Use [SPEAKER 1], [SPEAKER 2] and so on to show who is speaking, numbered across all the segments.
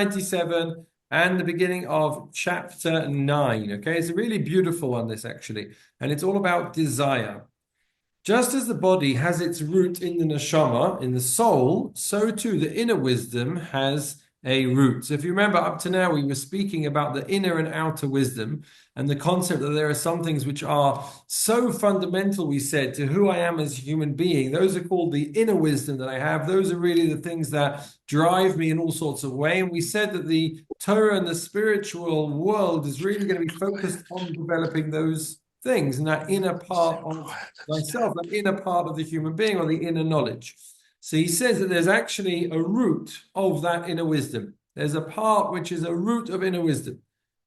[SPEAKER 1] 97 and the beginning of chapter 9. Okay, it's a really beautiful one, this actually, and it's all about desire. Just as the body has its root in the neshama, in the soul, so too the inner wisdom has a root. So if you remember up to now, we were speaking about the inner and outer wisdom and the concept that there are some things which are so fundamental, we said, to who I am as a human being. Those are called the inner wisdom that I have. Those are really the things that drive me in all sorts of ways. And we said that the Torah and the spiritual world is really going to be focused on developing those things and that inner part of thyself, that inner part of the human being, or the inner knowledge. So he says that there's actually a root of that inner wisdom. There's a part which is a root of inner wisdom.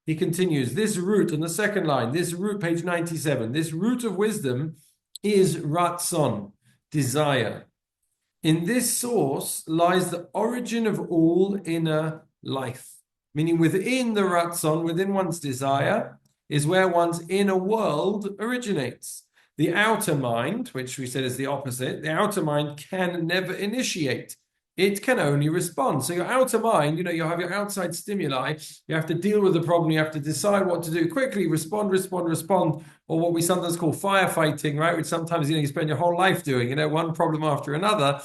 [SPEAKER 1] He continues, this root on the second line, this root, page 97, this root of wisdom is Ratzon, desire. In this source lies the origin of all inner life, meaning within the Ratzon, within one's desire, is where one's inner world originates. The outer mind, which we said is the opposite, the outer mind can never initiate. It can only respond. So your outer mind, you have your outside stimuli, you have to deal with the problem, you have to decide what to do quickly, respond, or what we sometimes call firefighting, right? Which sometimes, you spend your whole life doing, one problem after another,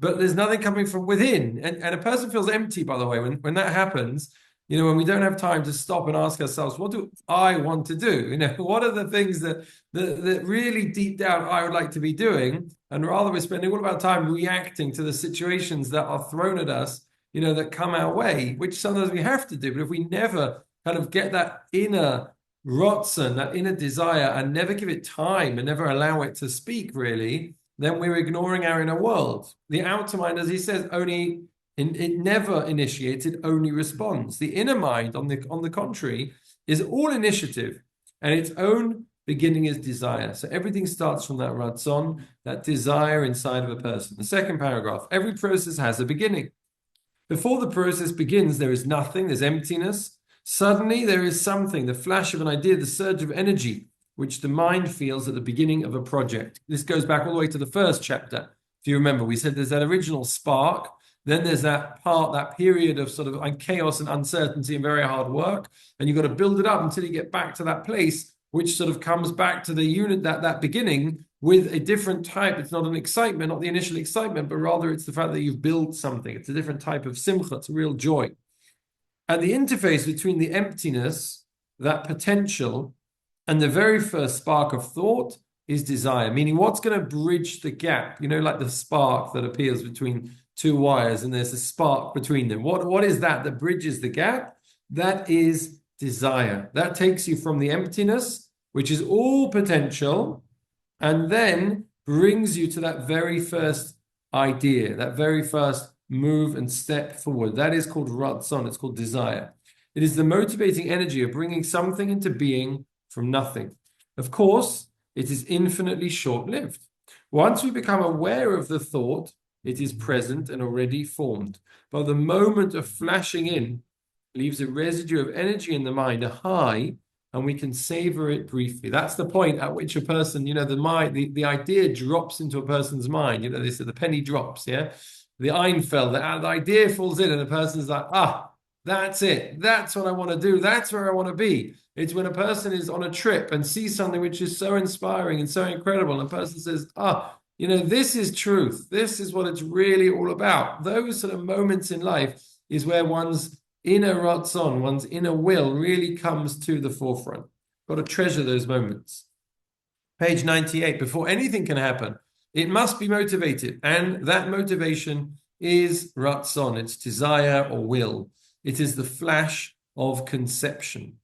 [SPEAKER 1] but there's nothing coming from within. And a person feels empty, by the way, when that happens. When we don't have time to stop and ask ourselves, what do I want to do? What are the things that really deep down I would like to be doing? And rather we're spending all of our time reacting to the situations that are thrown at us, that come our way, which sometimes we have to do. But if we never kind of get that inner rotzen, that inner desire, and never give it time and never allow it to speak really, then we're ignoring our inner world. The outer mind, as he says, it never initiates, it only responds. The inner mind, on the contrary, is all initiative, and its own beginning is desire. So everything starts from that ratzon, that desire inside of a person. The second paragraph, every process has a beginning. Before the process begins, there is nothing, there's emptiness. Suddenly there is something, the flash of an idea, the surge of energy, which the mind feels at the beginning of a project. This goes back all the way to the first chapter. If you remember, we said there's that original spark. Then there's that period of sort of chaos and uncertainty and very hard work. And you've got to build it up until you get back to that place, which sort of comes back to the unit, that beginning with a different type. It's not an excitement, not the initial excitement, but rather it's the fact that you've built something. It's a different type of simcha. It's a real joy. And the interface between the emptiness, that potential, and the very first spark of thought is desire, meaning what's going to bridge the gap, like the spark that appears between two wires and there's a spark between them. What is that bridges the gap? That is desire. That takes you from the emptiness, which is all potential, and then brings you to that very first idea, that very first move and step forward. That is called ratzon. It's called desire. It is the motivating energy of bringing something into being from nothing. Of course, it is infinitely short-lived. Once we become aware of the thought, it is present and already formed. But the moment of flashing in leaves a residue of energy in the mind, a high, and we can savor it briefly. That's the point at which a person, the idea drops into a person's mind. They say the penny drops, yeah? The Einfeld, the idea falls in and the person's like, that's it. That's what I want to do. That's where I want to be. It's when a person is on a trip and sees something which is so inspiring and so incredible, and a person says, this is truth. This is what it's really all about. Those sort of moments in life is where one's inner ratzon, one's inner will really comes to the forefront. Got to treasure those moments. Page 98, before anything can happen, it must be motivated. And that motivation is ratzon. It's desire or will. It is the flash of conception.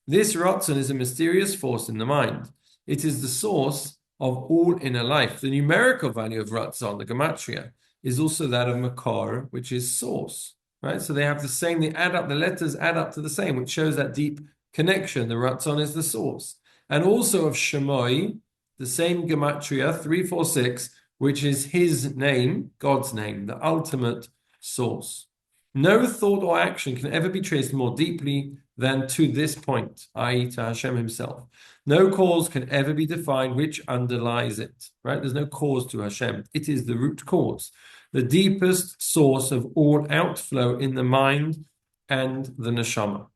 [SPEAKER 1] This ratzon is a mysterious force in the mind. It is the source of all inner life. The numerical value of ratzon, the gematria, is also that of makor, which is source, right? So they have the same, the letters add up to the same, which shows that deep connection. The ratzon is the source. And also of shemoi, the same gematria, 346, which is his name, God's name, the ultimate source. No thought or action can ever be traced more deeply than to this point, i.e. to Hashem himself. No cause can ever be defined which underlies it, right? There's no cause to Hashem. It is the root cause, the deepest source of all outflow in the mind and the neshama.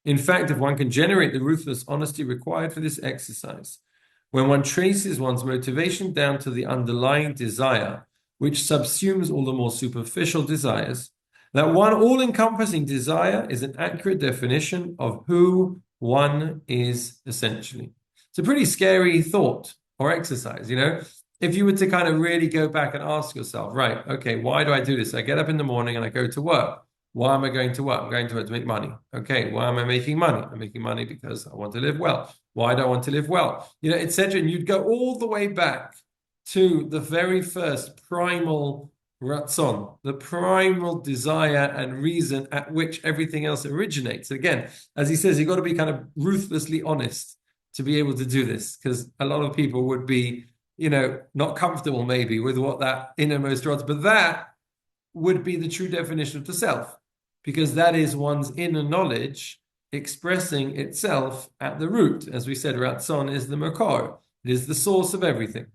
[SPEAKER 1] In fact, if one can generate the ruthless honesty required for this exercise, when one traces one's motivation down to the underlying desire, which subsumes all the more superficial desires, that one all-encompassing desire is an accurate definition of who one is essentially. It's a pretty scary thought or exercise, you know? If you were to kind of really go back and ask yourself, right, okay, why do I do this? I get up in the morning and I go to work. Why am I going to work? I'm going to work to make money. Okay, why am I making money? I'm making money because I want to live well. Why do I want to live well? You know, etc. And you'd go all the way back to the very first primal ratzon, the primal desire and reason at which everything else originates. Again, as he says, you've got to be kind of ruthlessly honest to be able to do this, because a lot of people would be, you know, not comfortable maybe with what that innermost wants, but that would be the true definition of the self, because that is one's inner knowledge expressing itself at the root. As we said, Ratzon is the makor. It is the source of everything.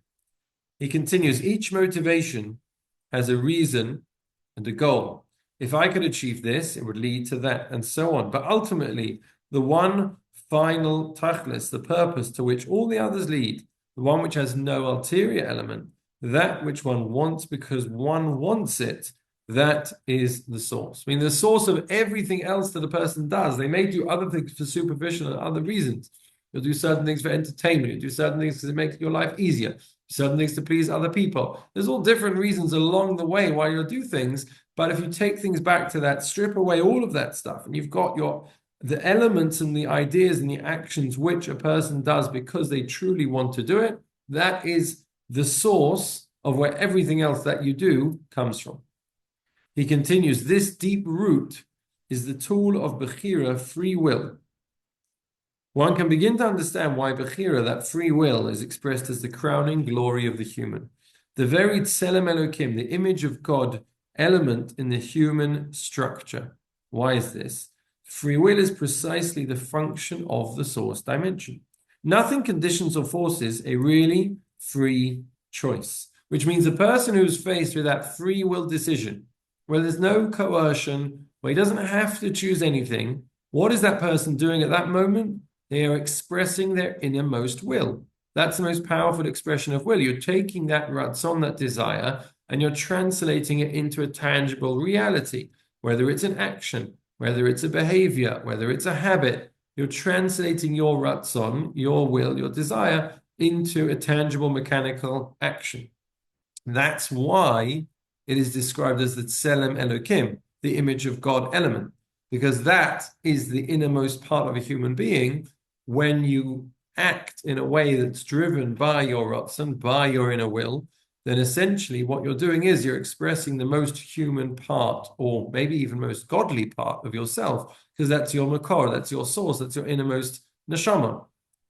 [SPEAKER 1] He continues, each motivation has a reason and a goal. If I could achieve this, it would lead to that, and so on. But ultimately, the one final tachlis, the purpose to which all the others lead, the one which has no ulterior element, that which one wants because one wants it, that is the source. I mean, the source of everything else that a person does. They may do other things for superficial and other reasons. You'll do certain things for entertainment. You do certain things because it makes your life easier. Certain things to please other people. There's all different reasons along the way why you'll do things. But if you take things back to that, strip away all of that stuff, and you've got the elements and the ideas and the actions which a person does because they truly want to do it, that is the source of where everything else that you do comes from. He continues, this deep root is the tool of Bechira, free will. One can begin to understand why Bechira, that free will, is expressed as the crowning glory of the human. The very Tselem Elokim, the image of God element in the human structure. Why is this? Free will is precisely the function of the source dimension. Nothing conditions or forces a really free choice, which means a person who's faced with that free will decision, where there's no coercion, where he doesn't have to choose anything, what is that person doing at that moment? They are expressing their innermost will. That's the most powerful expression of will. You're taking that ratzon, that desire, and you're translating it into a tangible reality, whether it's an action, whether it's a behavior, whether it's a habit. You're translating your ratzon, your will, your desire, into a tangible mechanical action. That's why it is described as the Tselem Elokim, the image of God element, because that is the innermost part of a human being. When you act in a way that's driven by your ratzon, by your inner will, then essentially what you're doing is you're expressing the most human part, or maybe even most godly part of yourself, because that's your makor, that's your source, that's your innermost neshama.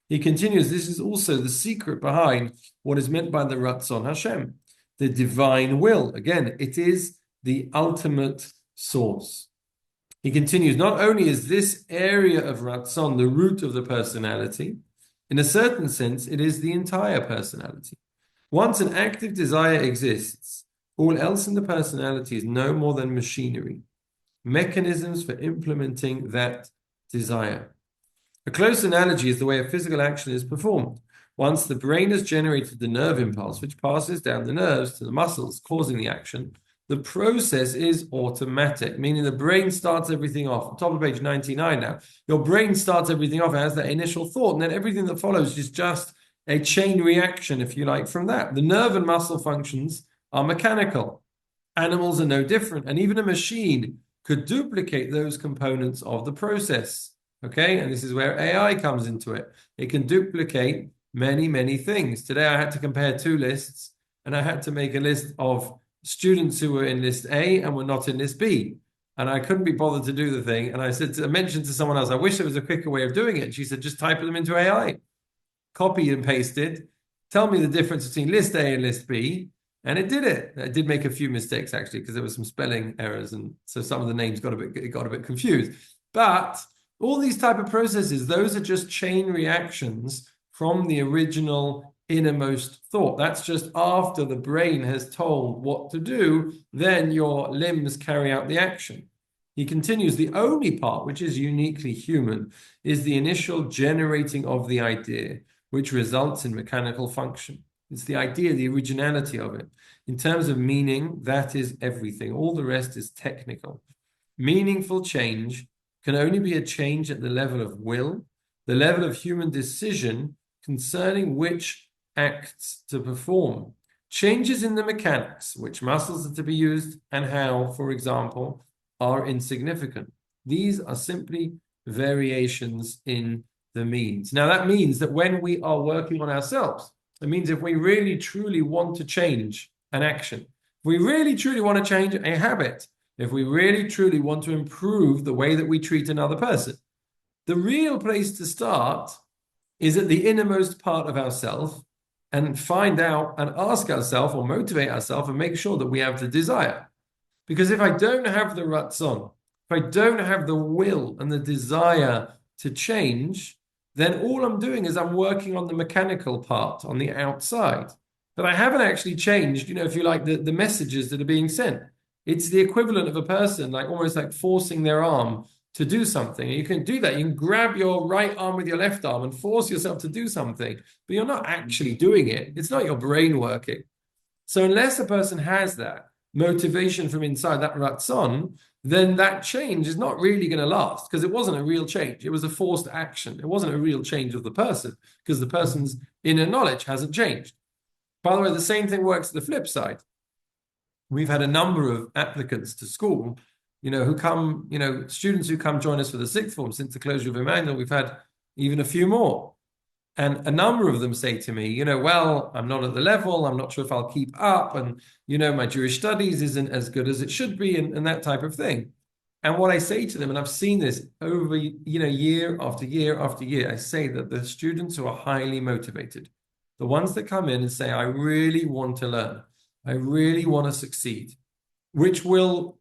[SPEAKER 1] He continues, this is also the secret behind what is meant by the Ratzon Hashem, the divine will. Again, it is the ultimate source. He continues, not only is this area of Ratzon the root of the personality, in a certain sense, it is the entire personality. Once an active desire exists, all else in the personality is no more than machinery, mechanisms for implementing that desire. A close analogy is the way a physical action is performed. Once the brain has generated the nerve impulse, which passes down the nerves to the muscles, causing the action, the process is automatic, meaning the brain starts everything off. Top of page 99 now. Your brain starts everything off as that initial thought, and then everything that follows is just a chain reaction, if you like, from that. The nerve and muscle functions are mechanical. Animals are no different, and even a machine could duplicate those components of the process. Okay, and this is where AI comes into it. It can duplicate many, many things. Today I had to compare two lists, and I had to make a list of students who were in list A and were not in list B. And I couldn't be bothered to do the thing. And I mentioned to someone else, I wish there was a quicker way of doing it. And she said, just type them into AI. Copy and paste it. Tell me the difference between list A and list B. And it did it. It did make a few mistakes, actually, because there were some spelling errors. And so some of the names got a bit confused. But all these type of processes, those are just chain reactions from the original innermost thought. That's just after the brain has told what to do, then your limbs carry out the action. He continues, the only part which is uniquely human is the initial generating of the idea, which results in mechanical function. It's the idea, the originality of it. In terms of meaning, that is everything. All the rest is technical. Meaningful change can only be a change at the level of will, the level of human decision concerning which acts to perform. Changes in the mechanics, which muscles are to be used, and how, for example, are insignificant. These are simply variations in the means. Now, that means that when we are working on ourselves, it means if we really truly want to change an action, if we really truly want to change a habit, if we really truly want to improve the way that we treat another person, the real place to start is at the innermost part of ourselves and find out and ask ourselves or motivate ourselves and make sure that we have the desire. Because if I don't have the ratzon, if I don't have the will and the desire to change, then all I'm doing is I'm working on the mechanical part on the outside. But I haven't actually changed, if you like, the messages that are being sent. It's the equivalent of a person, like almost like forcing their arm to do something. And you can do that. You can grab your right arm with your left arm and force yourself to do something, but you're not actually doing it. It's not your brain working. So unless a person has that motivation from inside, that ratzon, then that change is not really going to last because it wasn't a real change. It was a forced action. It wasn't a real change of the person because the person's inner knowledge hasn't changed. By the way, the same thing works to the flip side. We've had a number of applicants to school, who come, students who come join us for the sixth form since the closure of Emmanuel. We've had even a few more. And a number of them say to me, well, I'm not at the level. I'm not sure if I'll keep up. And, my Jewish studies isn't as good as it should be and that type of thing. And what I say to them, and I've seen this over, year after year after year, I say that the students who are highly motivated, the ones that come in and say, I really want to learn, I really want to succeed, which will,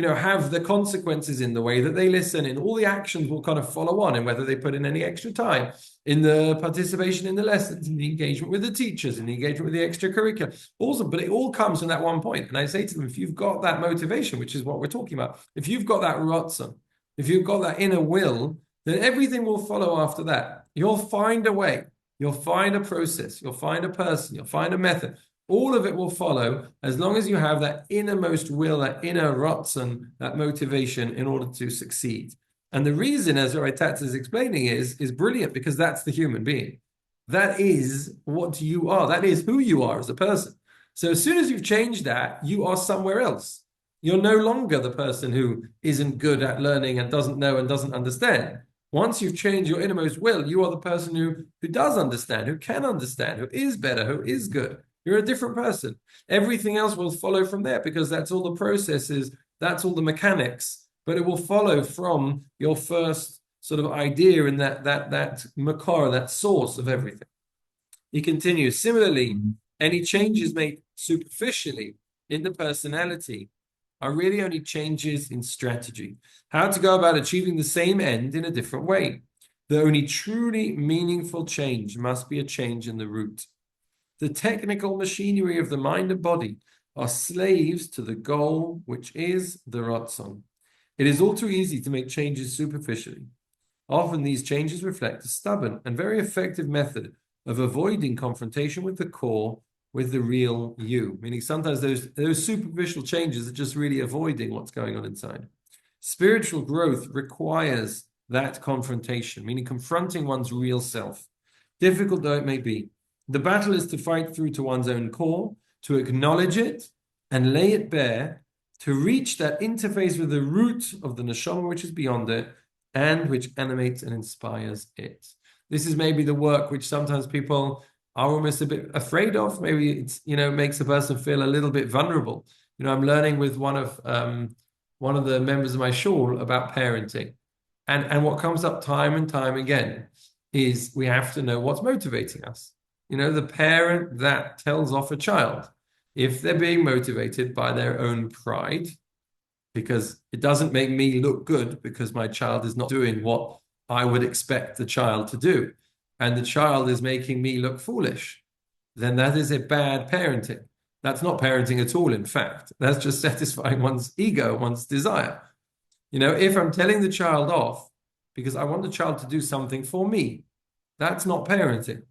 [SPEAKER 1] have the consequences in the way that they listen, and all the actions will kind of follow on, and whether they put in any extra time, in the participation in the lessons, in the engagement with the teachers, in the engagement with the extracurricular. Awesome, but it all comes from that one point. And I say to them, if you've got that motivation, which is what we're talking about, if you've got that ratzon, if you've got that inner will, then everything will follow after that. You'll find a way, you'll find a process, you'll find a person, you'll find a method. All of it will follow as long as you have that innermost will, that inner ratzon, that motivation in order to succeed. And the reason, as Rabbi Tatz is explaining, is brilliant because that's the human being. That is what you are. That is who you are as a person. So as soon as you've changed that, you are somewhere else. You're no longer the person who isn't good at learning and doesn't know and doesn't understand. Once you've changed your innermost will, you are the person who does understand, who can understand, who is better, who is good. You're a different person. Everything else will follow from there because that's all the processes, that's all the mechanics, but it will follow from your first sort of idea in that makor, that source of everything. He continues, similarly, any changes made superficially in the personality are really only changes in strategy, how to go about achieving the same end in a different way. The only truly meaningful change must be a change in the root. The technical machinery of the mind and body are slaves to the goal, which is the ratzon. It is all too easy to make changes superficially. Often these changes reflect a stubborn and very effective method of avoiding confrontation with the core, with the real you. Meaning sometimes those superficial changes are just really avoiding what's going on inside. Spiritual growth requires that confrontation, meaning confronting one's real self. Difficult though it may be. The battle is to fight through to one's own core, to acknowledge it and lay it bare, to reach that interface with the root of the neshama which is beyond it and which animates and inspires it. This is maybe the work which sometimes people are almost a bit afraid of. Maybe it's, makes a person feel a little bit vulnerable. I'm learning with one of the members of my shul about parenting. And what comes up time and time again is we have to know what's motivating us. The parent that tells off a child, if they're being motivated by their own pride, because it doesn't make me look good because my child is not doing what I would expect the child to do, and the child is making me look foolish, then that is a bad parenting. That's not parenting at all, in fact. That's just satisfying one's ego, one's desire. If I'm telling the child off because I want the child to do something for me, that's not parenting.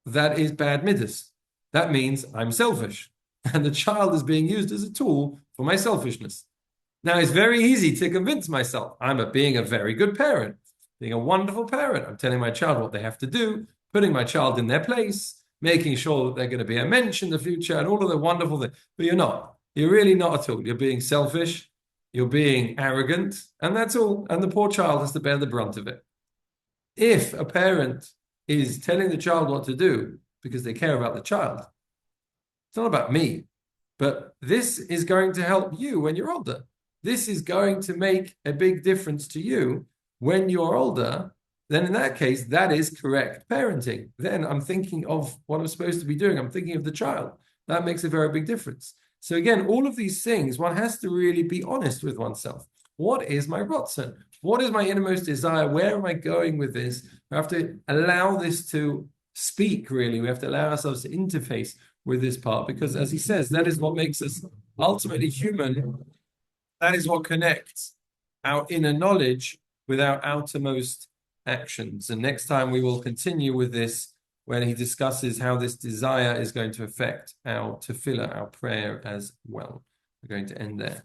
[SPEAKER 1] That is bad midas. That means I'm selfish. And the child is being used as a tool for my selfishness. Now, it's very easy to convince myself being a very good parent, being a wonderful parent. I'm telling my child what they have to do, putting my child in their place, making sure that they're going to be a mensch in the future and all of the wonderful things. But you're not. You're really not at all. You're being selfish. You're being arrogant. And that's all. And the poor child has to bear the brunt of it. If a parent is telling the child what to do because they care about the child, it's not about me. But this is going to help you when you're older. This is going to make a big difference to you when you're older. Then in that case, that is correct parenting. Then I'm thinking of what I'm supposed to be doing. I'm thinking of the child. That makes a very big difference. So again, all of these things, one has to really be honest with oneself. What is my rotzen? What is my innermost desire? Where am I going with this? We have to allow this to speak, really. We have to allow ourselves to interface with this part, because as he says, that is what makes us ultimately human. That is what connects our inner knowledge with our outermost actions. And next time we will continue with this when he discusses how this desire is going to affect our tefillah, our prayer as well. We're going to end there.